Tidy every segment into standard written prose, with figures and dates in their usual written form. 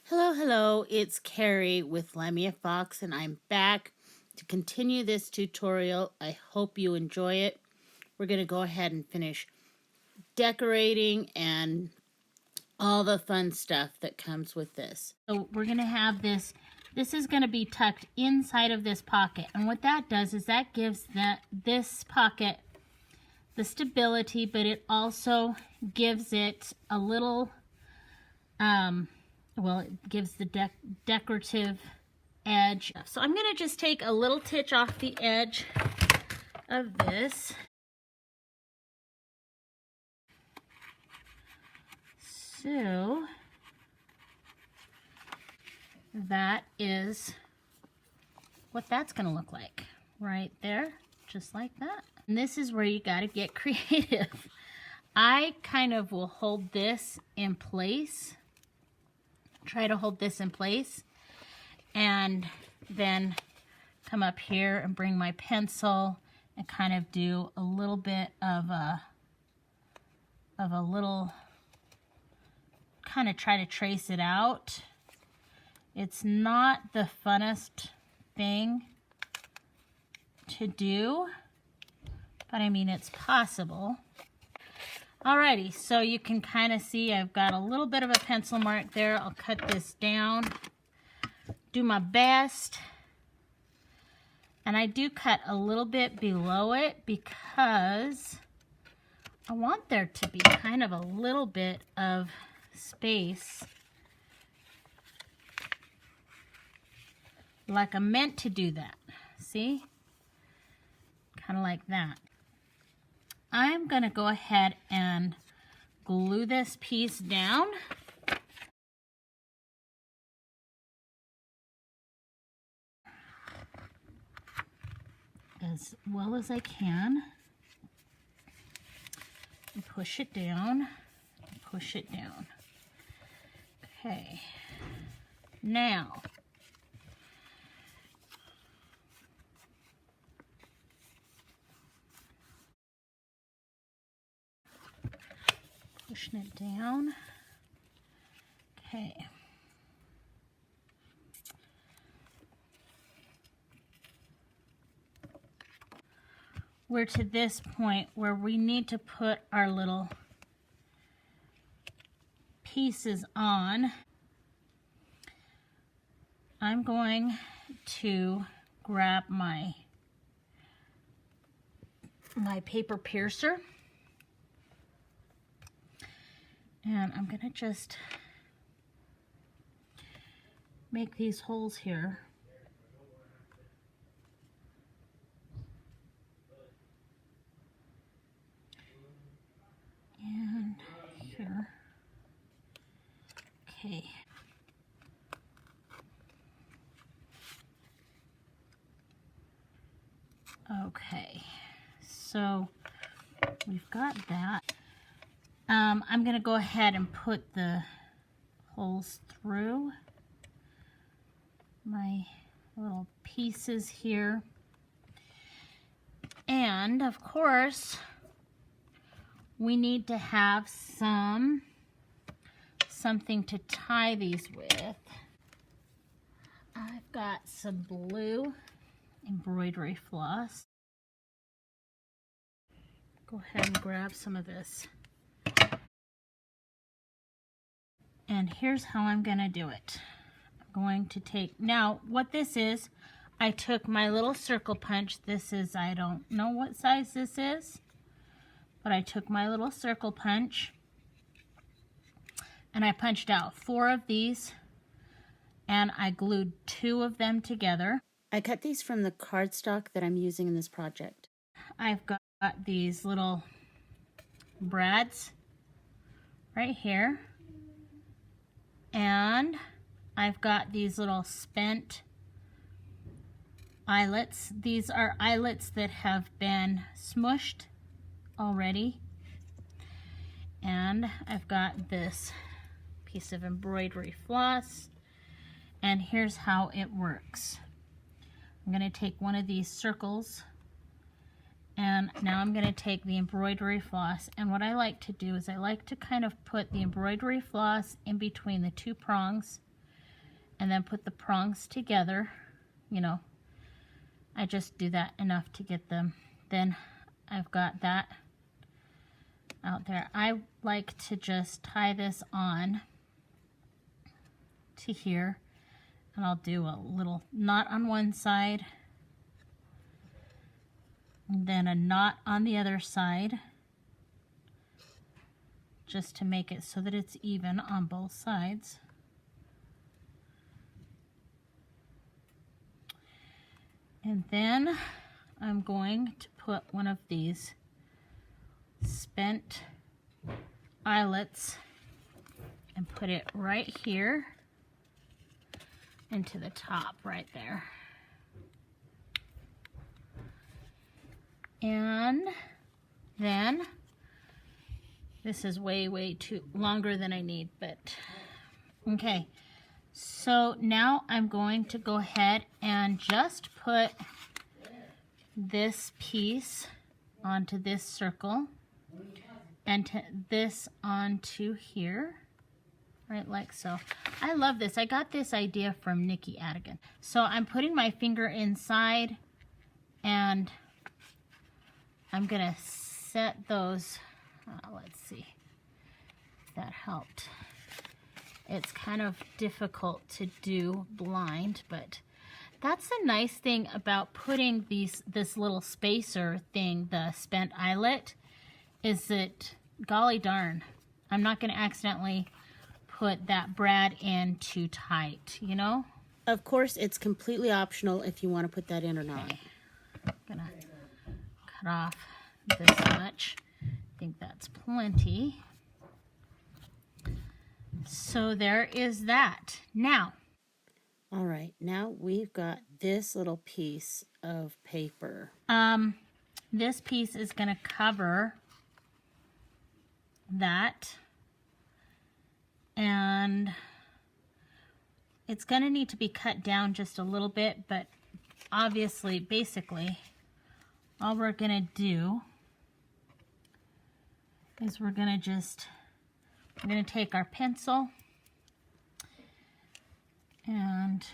Hello, hello, it's Carrie with Lamia Fox, and I'm back to continue this tutorial. I hope you enjoy it. We're going to go ahead and finish decorating and all the fun stuff that comes with this. So we're going to have this is going to be tucked inside of this pocket, and what that does is that gives this pocket the stability, but it also gives it a little well, it gives the decorative edge. So I'm going to just take a little titch off the edge of this. So that is what that's going to look like right there, just like that. And this is where you got to get creative. I kind of will hold this in place. Try to hold this in place and then come up here and bring my pencil and kind of do a little bit of a little, kind of try to trace it out. It's not the funnest thing to do, but I mean, it's possible. Alrighty, so you can kind of see I've got a little bit of a pencil mark there. I'll cut this down, do my best. And I do cut a little bit below it because I want there to be kind of a little bit of space. Like I meant to do that. See? Kind of like that. I'm going to go ahead and glue this piece down. As well as I can. And push it down. Push it down. Okay. Now, pushing it down. Okay. We're to this point where we need to put our little pieces on. I'm going to grab my paper piercer. And I'm going to just make these holes here. And here. Okay. Okay. So we've got that. I'm going to go ahead and put the holes through my little pieces here. And of course, we need to have something to tie these with. I've got some blue embroidery floss. Go ahead and grab some of this. And here's how I'm going to do it. I'm going to take, now what this is, I took my little circle punch. This is, I don't know what size this is, but I took my little circle punch and I punched out 4 of these and I glued 2 of them together. I cut these from the cardstock that I'm using in this project. I've got these little brads right here. And I've got these little spent eyelets. These are eyelets that have been smushed already. And I've got this piece of embroidery floss. And here's how it works. I'm going to take one of these circles. And now I'm going to take the embroidery floss, and what I like to do is I like to kind of put the embroidery floss in between the 2 prongs and then put the prongs together. You know, I just do that enough to get them. Then I've got that out there. I like to just tie this on to here, and I'll do a little knot on one side, and then a knot on the other side, just to make it so that it's even on both sides. And then I'm going to put one of these spent eyelets and put it right here into the top right there. And then this is way too longer than I need, but okay. So now I'm going to go ahead and just put this piece onto this circle and this onto here, right, like so. I love this. I got this idea from Nikki Adigan. So I'm putting my finger inside, and I'm gonna set those, let's see if that helped. It's kind of difficult to do blind, but that's the nice thing about putting this little spacer thing, the spent eyelet, is that, golly darn, I'm not going to accidentally put that brad in too tight, you know? Of course, it's completely optional if you want to put that in or not. Okay. I'm going to cut off this much. I think that's plenty. So there is that. Now, all right, now we've got this little piece of paper. This piece is going to cover that, and it's going to need to be cut down just a little bit, but obviously, basically, all we're going to do is we're going to take our pencil and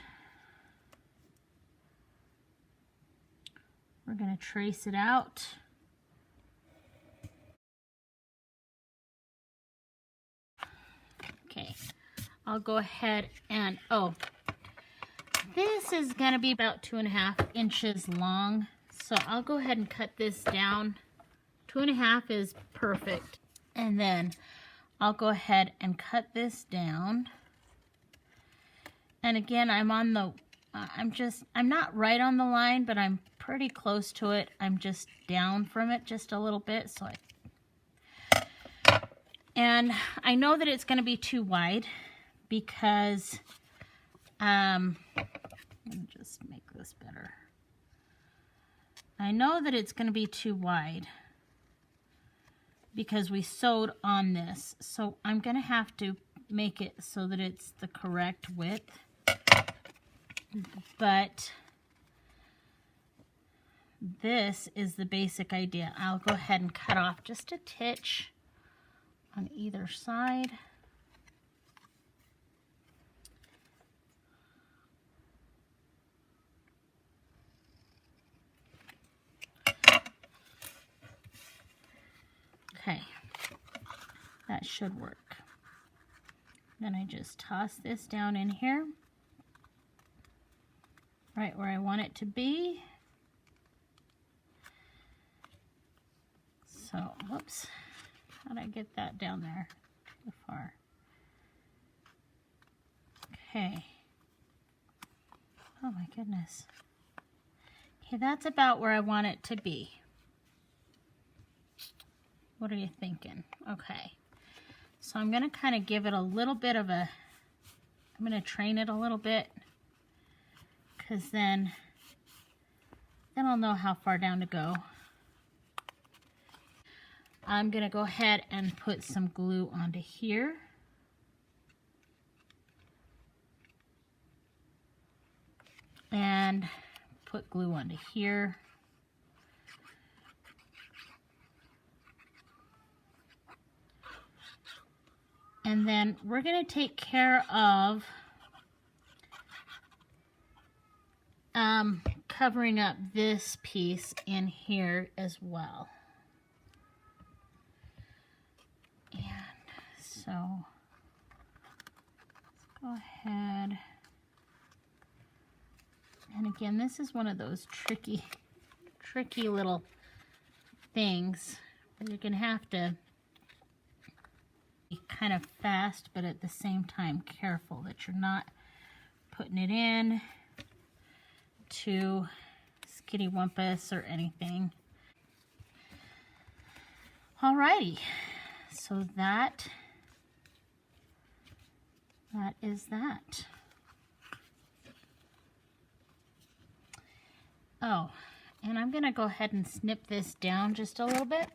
we're going to trace it out. Okay, I'll go ahead and, this is going to be about 2.5 inches long. So I'll go ahead and cut this down. 2.5 is perfect. And then I'll go ahead and cut this down. And again, I'm not right on the line, but I'm pretty close to it. I'm just down from it just a little bit. And I know that it's going to be too wide because, let me just make this better. I know that it's going to be too wide because we sewed on this. So I'm going to have to make it so that it's the correct width. But this is the basic idea. I'll go ahead and cut off just a titch on either side. Okay, that should work. Then I just toss this down in here, right where I want it to be. So, whoops, how'd I get that down there too far? Okay. Oh my goodness. Okay, that's about where I want it to be. What are you thinking? Okay. So I'm going to kind of give it a little bit of a, I'm going to train it a little bit, because then I'll know how far down to go. I'm going to go ahead and put some glue onto here. And put glue onto here. And then we're going to take care of covering up this piece in here as well. And so let's go ahead. And again, this is one of those tricky little things where you're going to have to be kind of fast, but at the same time careful that you're not putting it in too skitty-wumpus or anything. Alrighty, so that is that. Oh, and I'm going to go ahead and snip this down just a little bit.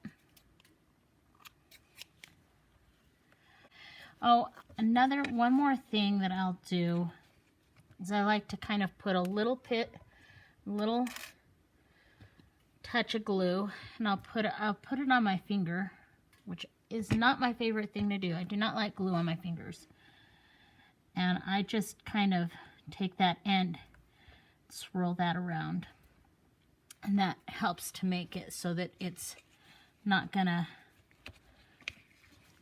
Oh, one more thing that I'll do is I like to kind of put a little touch of glue, and I'll put it on my finger, which is not my favorite thing to do. I do not like glue on my fingers. And I just kind of take that end, swirl that around. And that helps to make it so that it's not gonna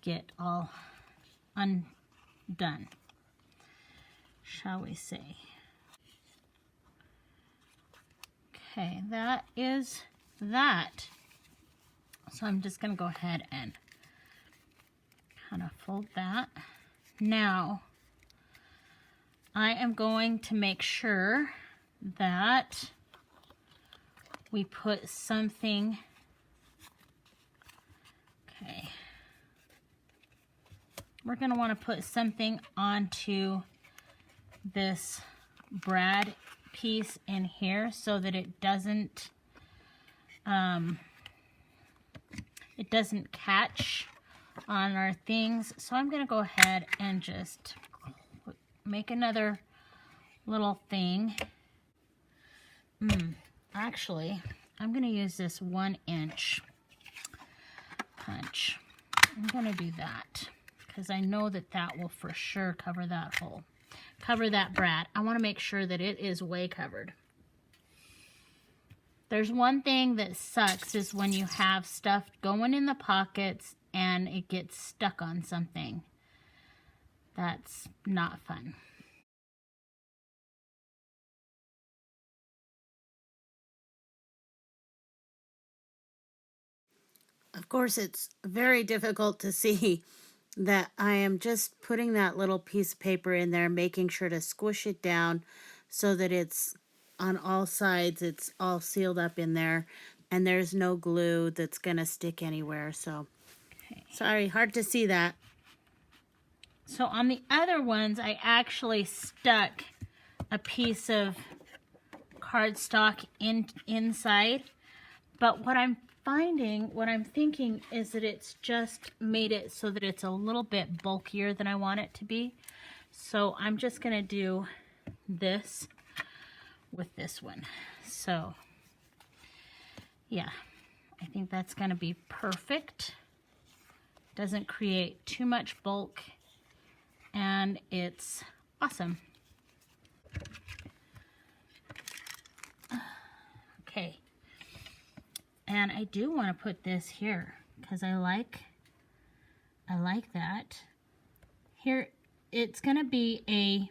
get all undone, shall we say. Okay, that is that. So I'm just gonna go ahead and kind of fold that. Now, I am going to make sure that we put something, okay, we're going to want to put something onto this brad piece in here so that it doesn't catch on our things. So I'm going to go ahead and just make another little thing. Actually, I'm going to use this 1-inch punch. I'm going to do that because I know that that will for sure cover that hole. Cover that brad. I want to make sure that it is way covered. There's one thing that sucks is when you have stuff going in the pockets and it gets stuck on something. That's not fun. Of course, it's very difficult to see that I am just putting that little piece of paper in there, making sure to squish it down so that it's on all sides, it's all sealed up in there, and there's no glue that's going to stick anywhere. So, sorry, hard to see that. So on the other ones, I actually stuck a piece of cardstock inside, but what I'm thinking is that it's just made it so that it's a little bit bulkier than I want it to be. So I'm just going to do this with this one. So yeah, I think that's going to be perfect. Doesn't create too much bulk, and it's awesome. Okay. And I do want to put this here because I like that. Here, it's going to be a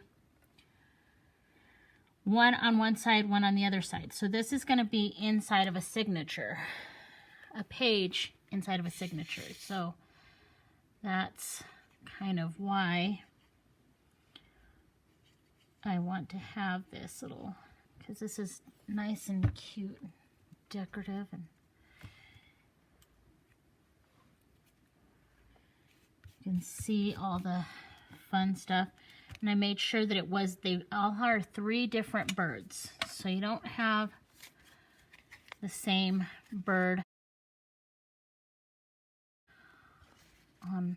one on one side, one on the other side. So this is going to be inside of a signature, a page inside of a signature. So that's kind of why I want to have this little, because this is nice and cute, decorative, and you can see all the fun stuff. And I made sure that they all are 3 different birds. So you don't have the same bird on.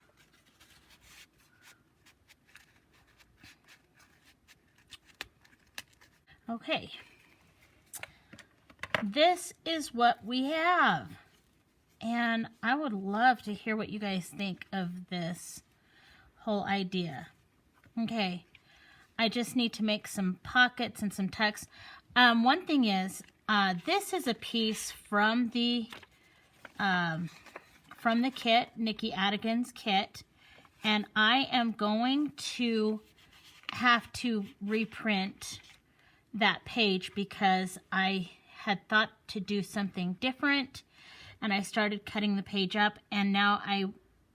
Okay. This is what we have. And I would love to hear what you guys think of this whole idea. Okay, I just need to make some pockets and some tucks. One thing is, this is a piece from the kit, Nikki Adigan's kit, and I am going to have to reprint that page because I had thought to do something different, and I started cutting the page up, and now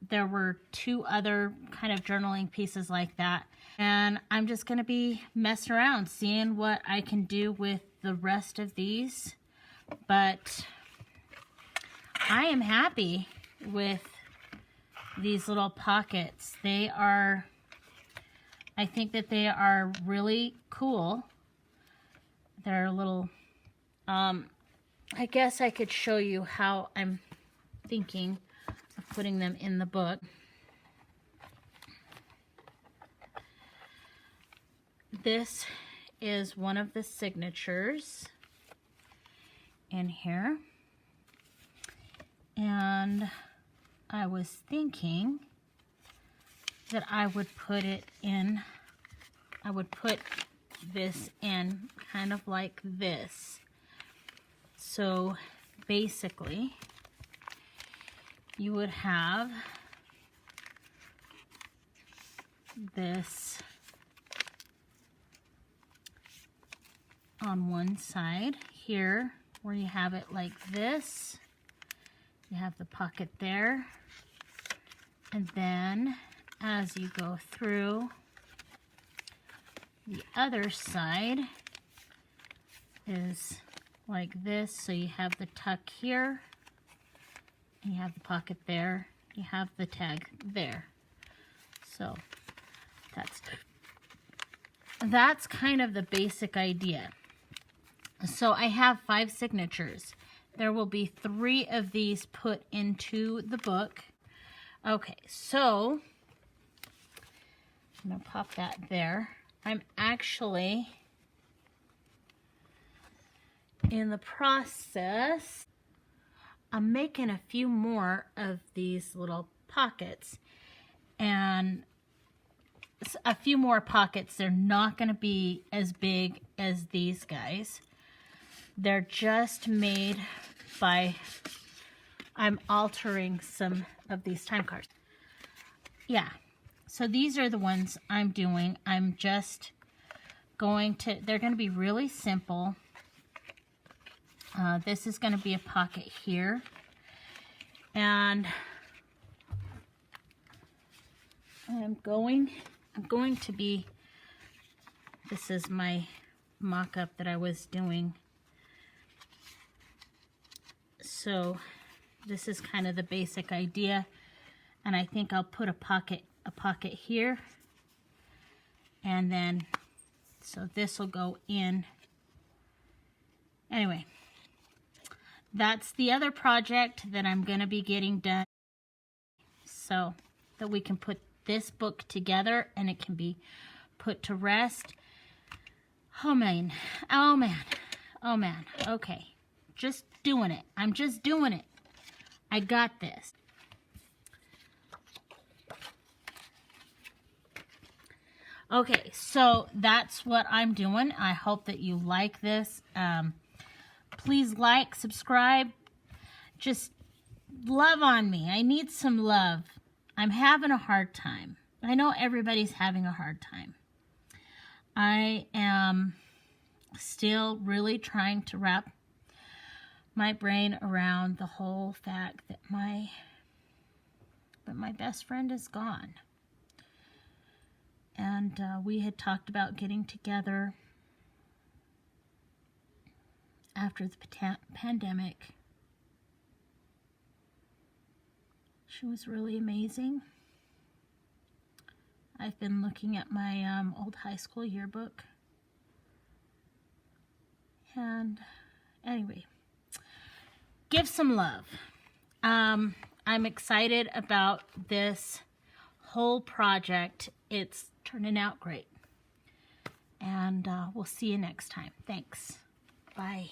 there were 2 other kind of journaling pieces like that, and I'm just going to be messing around, seeing what I can do with the rest of these. But I am happy with these little pockets. I think that they are really cool. They're a little, I guess I could show you how I'm thinking of putting them in the book. This is one of the signatures in here. And I was thinking that I would put this in kind of like this. So basically, you would have this on one side here, where you have it like this. You have the pocket there, and then as you go through, the other side is like this. So you have the tuck here, and you have the pocket there, you have the tag there. So that's kind of the basic idea. So I have 5 signatures. There will be 3 of these put into the book. Okay, so I'm going to pop that there. I'm actually in the process. I'm making a few more of these little pockets, and a few more pockets. They're not going to be as big as these guys. They're just made by, I'm altering some of these time cards. Yeah, so these are the ones I'm doing. I'm just going to, they're going to be really simple. This is going to be a pocket here. And I'm going to be, this is my mock-up that I was doing. So this is kind of the basic idea, and I think I'll put a pocket here, and then so this will go in. Anyway, that's the other project that I'm going to be getting done, so that we can put this book together and it can be put to rest. Oh man, oh man, oh man. Okay, just doing it. I'm just doing it. I got this. Okay, so that's what I'm doing. I hope that you like this. Please like, subscribe. Just love on me. I need some love. I'm having a hard time. I know everybody's having a hard time. I am still really trying to wrap my brain around the whole fact that my best friend is gone. And we had talked about getting together after the pandemic. She was really amazing. I've been looking at my old high school yearbook. And anyway, give some love. I'm excited about this whole project. It's turning out great. And we'll see you next time. Thanks. Bye.